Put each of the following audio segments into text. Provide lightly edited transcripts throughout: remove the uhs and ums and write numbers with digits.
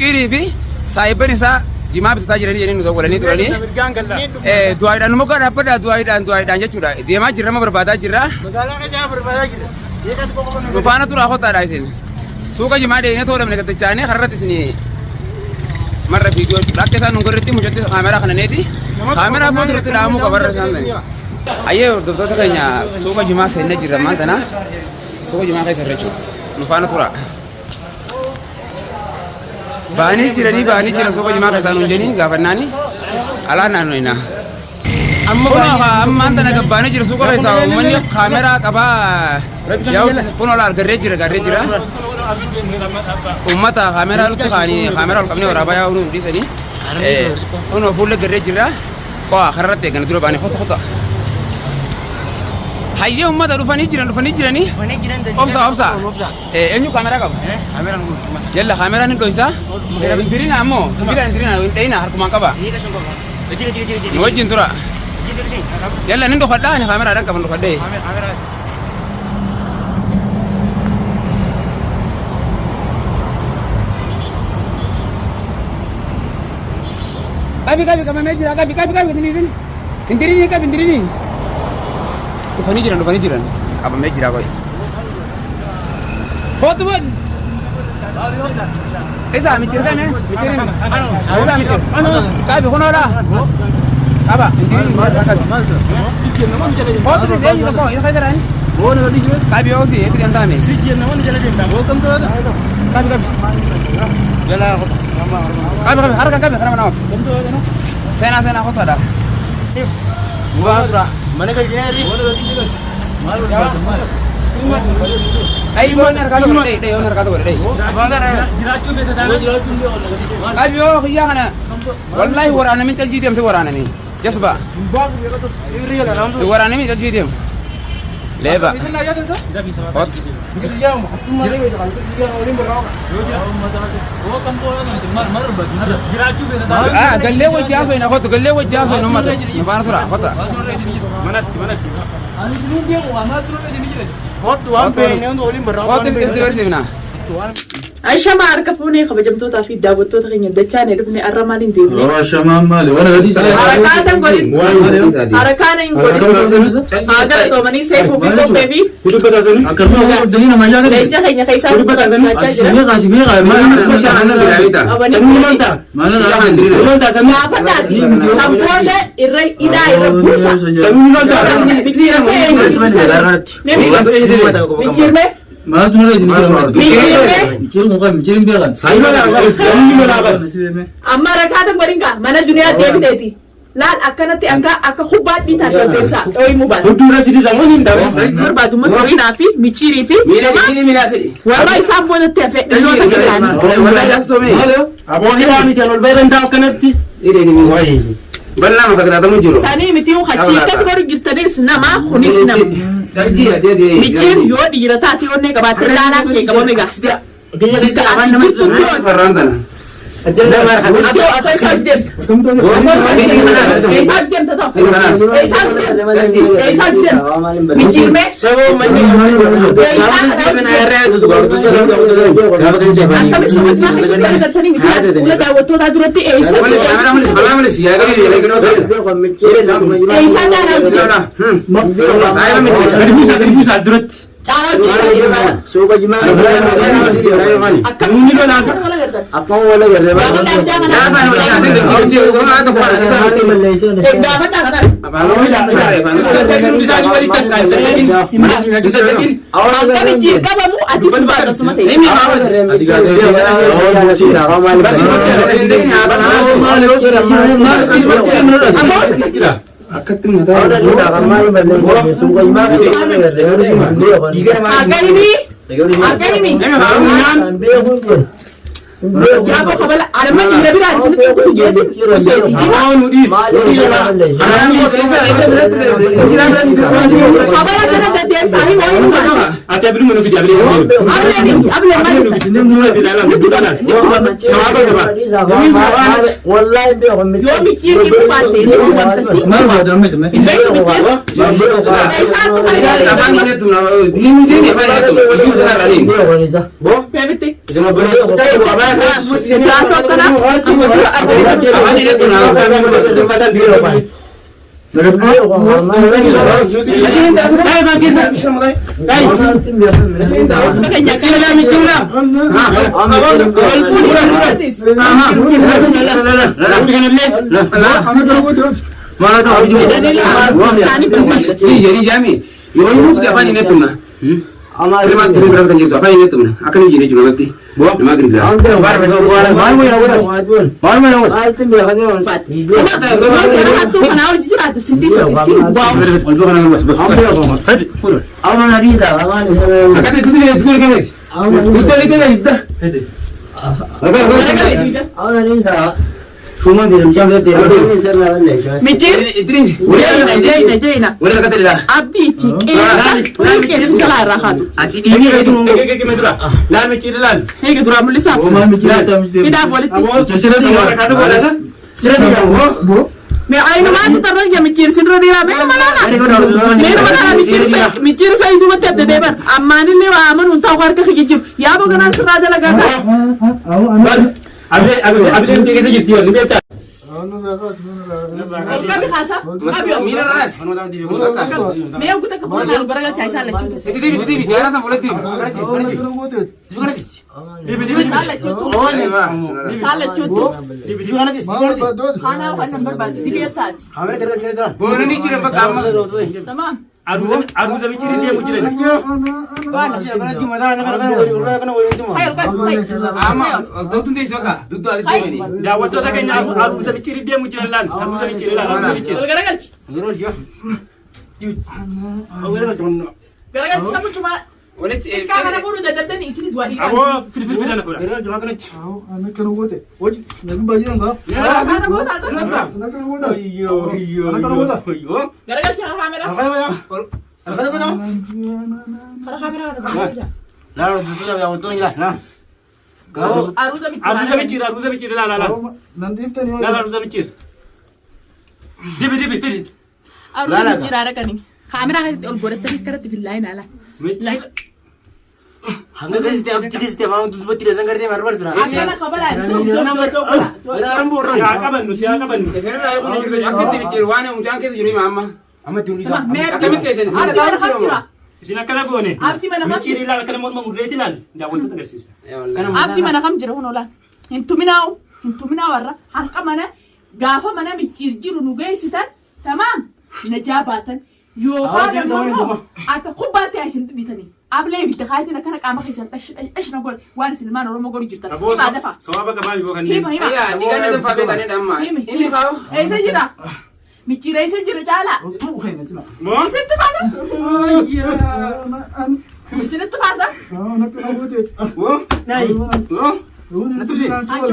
micciirii fi saayiban isaa jimaa bitataa jiranii jedhanii nu dawwalanii turanii. Du'aadhaan muka dhaabbadhaa du'aadhaan jechuudha. Deemaa jirra ma barbaadaa jirra. Magaalaa kajaa barbaadaa jirra. Nu faana turaa kottaadha isin. Suuqa jimaa deemnee ta'uu dhabne gaddachaanee har'atti isin marra fiidiyoo jechuudha. Akka isaan nu garritti mucatti kaameraa kananeeti. Kaameraa foon irratti dhahamuu qabarra isaan sani. Ayyee hordoftoota keenya suuqa jimaa seennee jirra maantana. Suuqa jimaa keessa irra jechuudha. Nu faana turaa. Baanii jiran suuqa jimaa keessaa nuun jedhanii gaafannaani alaa naannoo innaa. Ammaan tana gabbaanii jira suuqa keessaa uummanni kaameraa qabaa kun olaa garree jira. Uummata kaameraa nutti kaanii kaameraa ol qabnee waraabaa yaa'uu nuuf dhiisanii kun fuullee garree jira qo'a karratti eegana dura baanii hotta. Hayyee uummata dhufanii jiranii obsa. Eenyu kaameraa qabu? Yalla kaameraan hin dho'isaa? Dirina ammoo dirina hin dhayina harkumaan qaba. Nu wajjin tura. Yalla nin dhokadhaa ani kaameraadhaan qaban dhokadhee. Qabi qabamee jira qabi hindirinii. Dhufanii jiran qabamee jira qoy. Kootu boodi. Isa mitir kame? Isa mitir. Qabi kunola. Qaba. Kootu di seenyu tokko isa keessa jirani. Qabi yoo si eetti danda'ame. Qabi harka harka nama. Seenaa kottaadha. Mana kajinari. Ayo harkatu godhe. Qabi yoo xiyyaa kana wallahi waraana min caljii deemse waraananii. Jasba. Waraana min caljii deemu. Leeba. Hot. Gallee wajjaa soina hotu gallee wajjaa soina ummata. Nufaan sura hota. Aishama harka fuunee kabajamtootaa fi daawwattoota keenya dachaan dhufne arra maaliin deemne? Harakaan hin godhin. Haagara toomanii seefuu fi qophee fi leenca keenya keessaa gaafadhaati sampoota irra hidhaa irra buusa. Mijirme Maatu nula jini biarkan. Amma rakata godinga mana dunia deebiteeti. Laal akkanatti akka hubbaat bitaa deebisa. Oyi mubal. Hudura sidi ramu hin dawe. Barbaaduma turinaa fi michirii fi warra isaan boodatti hafe dhaloota isaanii. Aboon hidhaa miti ol bayran daa akkanatti. Bal'aa maka kitaatamu jiru. Sanii miti hachiikkatti godhu jirtanis nama kunis nama. Michir yoo dhiira taate onnee qabaatte caalaan kee qabame gaa. Suuqa jimaa akkamitti apa wala garre ba Akatin mata ada bisa kamal balik suka imam Akademi ya ko kabala arman ni rabira sun ko je sai di nudis kabala kana da sahi mo yin ba ati abri mo fi abri wallahi be ko yo mi kiri bu parte ni ko wanta si ma ba da me me isbe mi kiri sa to la bani ne tu na di mi je ne fa ne tu di sara la ni ko ni sa bo pebete jama bani ko ta so kana bani ne tu na fa me ko se fa da di ro bani Cuma di dalam dia ini serba lain. Mijir Jaina abdi ci ke su sala rahatu ini itu ke medra la me chiri lan hege dura mulisa ida boliti me ayna ma ta tarra ya mijir sinro dira me malana mijir sa indu mate de debar amma ni le wa amanu ta war ka hige ya bo gana sura da laga abli ke se jifti wal beta Kabi khasa abio mira ras me eu guta ka fona baraga chai sala chutu di gara sa bolati sala chutu khana wa number bal dibeta बोलने नहीं किया काम tamam aruza bichiri dia mujire hayo kan ama दो तुम देख सका दूध आदि नहीं ya wato daga nya aruza bichiri dia mujire lan aruza bichiri lan aruza bichiri garagal garagal sabu cuma बोले kana buru da dadani isini zuwa iran abo fir na fura Ana kana gote. Oji, nabi baji nanga. kana gota sa Ana kana gote. ayyo Ana kana gote. garagal cha kamera Ana kana gote. para kamera da sa Lalu tu dah yang untung je lah. Nah. Kau aruza bichiri la nanti iftar ni. la aruza bichiri dibi fir aruza bichira rakani kamera ha ol gorata karati billahi nala bichiri Hanga kasi setiap ciri setiap orang tu buat tidak sangkar dia marbar tu. akana kabala Ada orang boros. siaka bannu ऐसे ना आयो कौन जिसको जाके तेरी चिरवाने ऊंचा कैसे जुड़ी मामा Ama tu ni sah. अकेले कैसे ada kana kamera sina kana gone abdi mana kam bichiri la kana mo murreti lan ya wato daga sisa abdi mana kam jira hono la intumina warra halqa mana gafa mana bichirjiru nu gaysitan tamam najabatan yo fada mo ata kubati aisin bitani able bitakhatina kana qama khisan ايش نقول وارث المال ولا مقول جرت ما دفع sawaba ka babi bokan هيما يا دي كان ده فابي تاني دم إمي خاو اي سجرا ميچيرا اي سجرا جالا Tu khain macam mana? mo سنت فانا سنت فاسا Ana kana gote. वो nai वो Nanti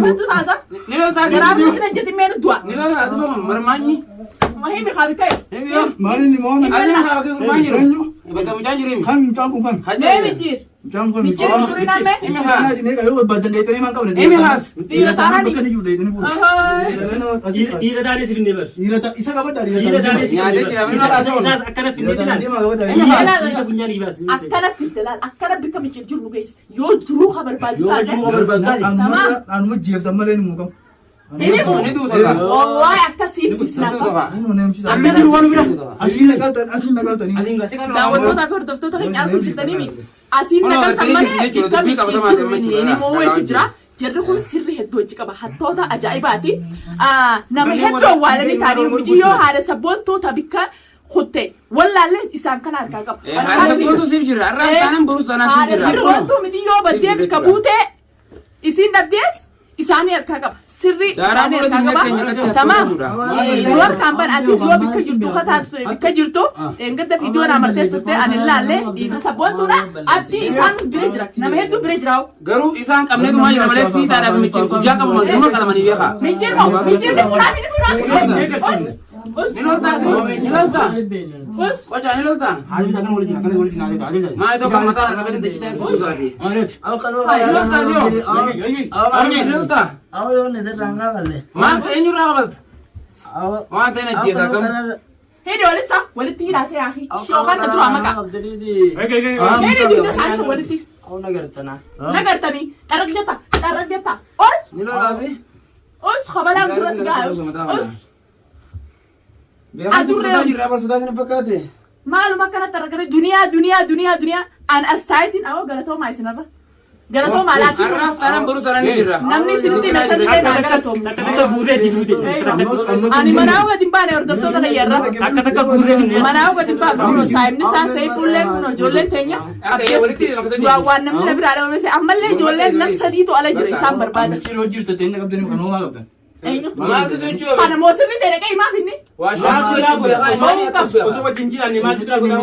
انت فاسا نيلو تاسي جرا كنا جتي من دوا نيلو هذا بقى مرماني ما هي مخابي كاي هيو Mari ni mau nak. أنا خاو كي مرماني بقى مجانجرين Kan canggung kan. ليه ميچير Canggung. ميچير تورينا مي إمي Karena خاو sini kayu badan dia tadi mangkau dah. إمي خاس Ira tarani. Bukan dia juga ini pun. ira dale sibinde ber Ira tak isa kabar dari. ira dale Ya, dia kira sibinde benar. isa akana finde Dia lan mah kabar dari. ira punyani bas akana في الدلال akana بك ميچير جرو جايس يو جرو خبر بالي Anu mah jiaf sama lain mukam. ini bu ini tuh tadi. والله akka sip sisna Anu nem sih. Ambil dulu anu bilang. Asli nakal tani. Asing gak sih kan? داوتو تافر دفتو تخين أركض جتني مي أسين Ono, نقل tadi تمنى dia jual tapi kalau sama teman jual ini lah. mau Kalau citra jadi kun sirri heddo jika bah hatto ta ajaibati nama heddo wala ni tari mujiyo hada sabon to tabika khotte walla le isan kana arka Harus sebelum tuh sih jira. Ras kanan burus sana sih hada jira. sabon to midiyo badde kabute isin dabdes isani arka kab sirri isani arka kab tamam luar kampan atis yo bika jirtu khata bika jirtu engada video na marte tutte anillalle di sabon to na ati isan birejra nama heddo birejraw Garuu isaan qabnee tumaa jira malee fiixaadhaaf michiin guyyaa qabu malee kalamanii beekaa. mijir de fura mini fura Us. Ni lolta, ni lolta. Us. Wacha ni lolta. Hadi takkan wali takkan wali na dito. Hadi. Ma ito ka mata ka pwede dito sa usati. Anet. Ni lolta dio. Ni lolta. Ma enyu rawat. Ma tena jesa kam. Hedi walisa walitti hidase akhi. Shokan na dura maka. Hedi dinda sansa walitti. Nagartani. Taragdeta. Us. Ni lolta si. Us khabala dura sigayo. Us. Adurre jirra bar sudah ni fakate. Malu makana taragare dunia an astaitin awo galato ma isinara. Galato ma lati. Arras tanam baru saran ni jirra. Namni sirti nasan de galato. Takka burre sifute. Ani manawa timpane ordofto ta yerra. Takka burre ne. Manawa timpane kuno saimni sa sai fulle kuno jolle tenya. Ate walitti makasani. Wa wanam ne birada mese amalle jolle nam sadi to ala jira isam barbada. Kiro jirto tenne kabdani kanoma kabdan. Ayyo. Ma tu sunjo. Kana mosini tere kai ma finni. Wa shabira bo ya kai. Uso wa jinjira ni masibira go daw.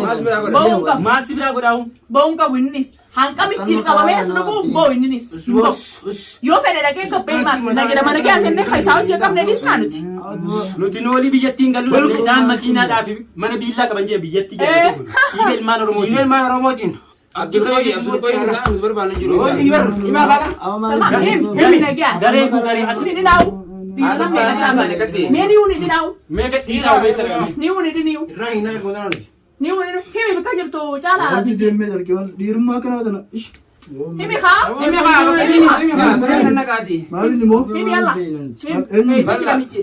Bonga. Masibira go daw. Bonga winnis. Hanka mi tirka wa mes no bo winnis. Yo fere da ke ko pe ma na gida mana ke atenne khaisaw je kam ne dis nanuti. Nuti noli biyyatti galu isaan makina daafi mana billa qaban je biyyatti jedhe. Igel man oromo. Ingin mana romotin. Abdul Qadir sa musbar bana jiro. Ima baka. Tamam him na gya. Gare ku gare asli Ni naw. Ni na me na Sa ni kati. Me ni uni di naw. mega isa wa isa ga. Ni uni di niw. Rai na ko na. Ni uni himi bi kajir to chala. Himi kha. Imi ka imi ka saran na kati. Himi yalla. Himi sikira michi.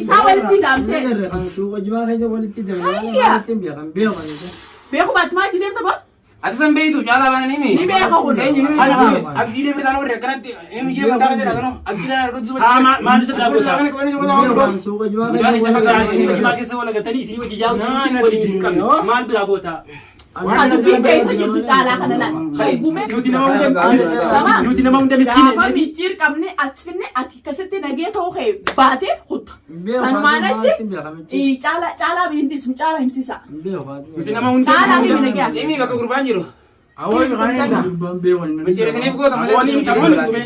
Sa walitti damte. Be ko batma ji dem ta ba. Ate san beitu jala bana nimi. Ni be ka ko. Abdi de bertano re kanat em je mata de ragano. Abdi na ro du. Ah ma ni sabla go ta. Gani jaka sa ni. Ma ke se wala ga tani si waji jaw ni ko ni kam. Man bira go ta. Kan bi be sa jitu chala kana la. Gume. Nuti na mawde. Nuti na mawde miskin. Gaafa michir kamne asfinne ati kasette nage to khe baate khut. Sanmana ji chala bindi sum chala himsisa. Nuti na mawde. Chala himi nage. Imi baka kurban jiro. Awoi gaenda. Mencere sini ko tamale ni tamale kume.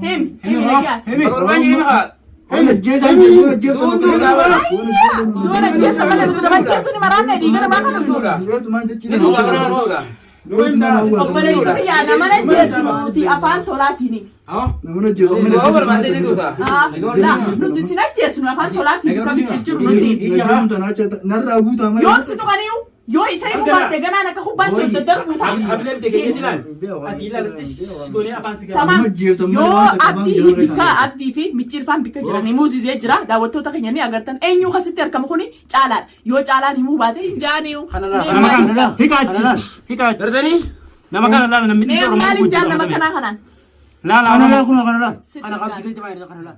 Himi nage. Baka kurban jiro ha. Ele jeza je Dora jesa mana tu dapat jesu ni marane di kana makana duga. Ni duga kana duga. Obbole ya na mana jesu ti afan tolati ni. Ni over bande ni duga. La nuti sina jesu na afan tolati ni kam chichuru nuti. Yo situ kaniu. Yo isai ko batte gana na ka ko basse de darbu ta. Ablem de ke dilan. Asila tish goni afan siga. Tamam. Yo abdi hibika abdi fi michir fan bika jira ni mudi de jira da wato ta kanyani agartan enyu khasitter kam khoni chalan. Yo chalan himu bate janiu. Hikachi. Hikachi. Dardani? Nama kana la na Ne mali janna makana kanan. La la. Kana la kuna kana la. Ana kapti ke jama kana la.